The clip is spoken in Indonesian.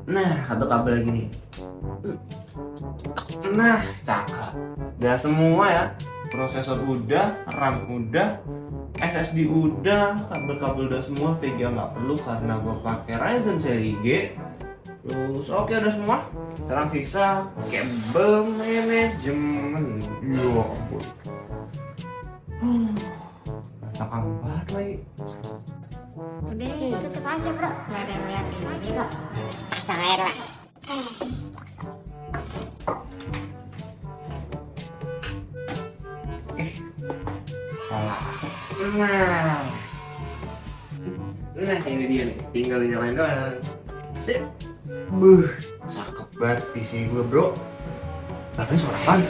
Nah, satu kabel lagi nih. Nah, cakep. Udah semua ya. Prosesor udah, RAM udah, SSD udah, kabel-kabel udah semua, VGA nggak perlu karena gue pakai Ryzen seri G. Terus oke udah semua. Sekarang sisa kabel manajemen. Ya ampun. Takam banget lagi. Udah tutup aja bro, nggak ada yang lihat ini kok. Pasang air lah. Salah. Nah ini dia nih, tinggal nyalain doang. Sip. Cakep banget PC gue bro. Tapi suara apaan?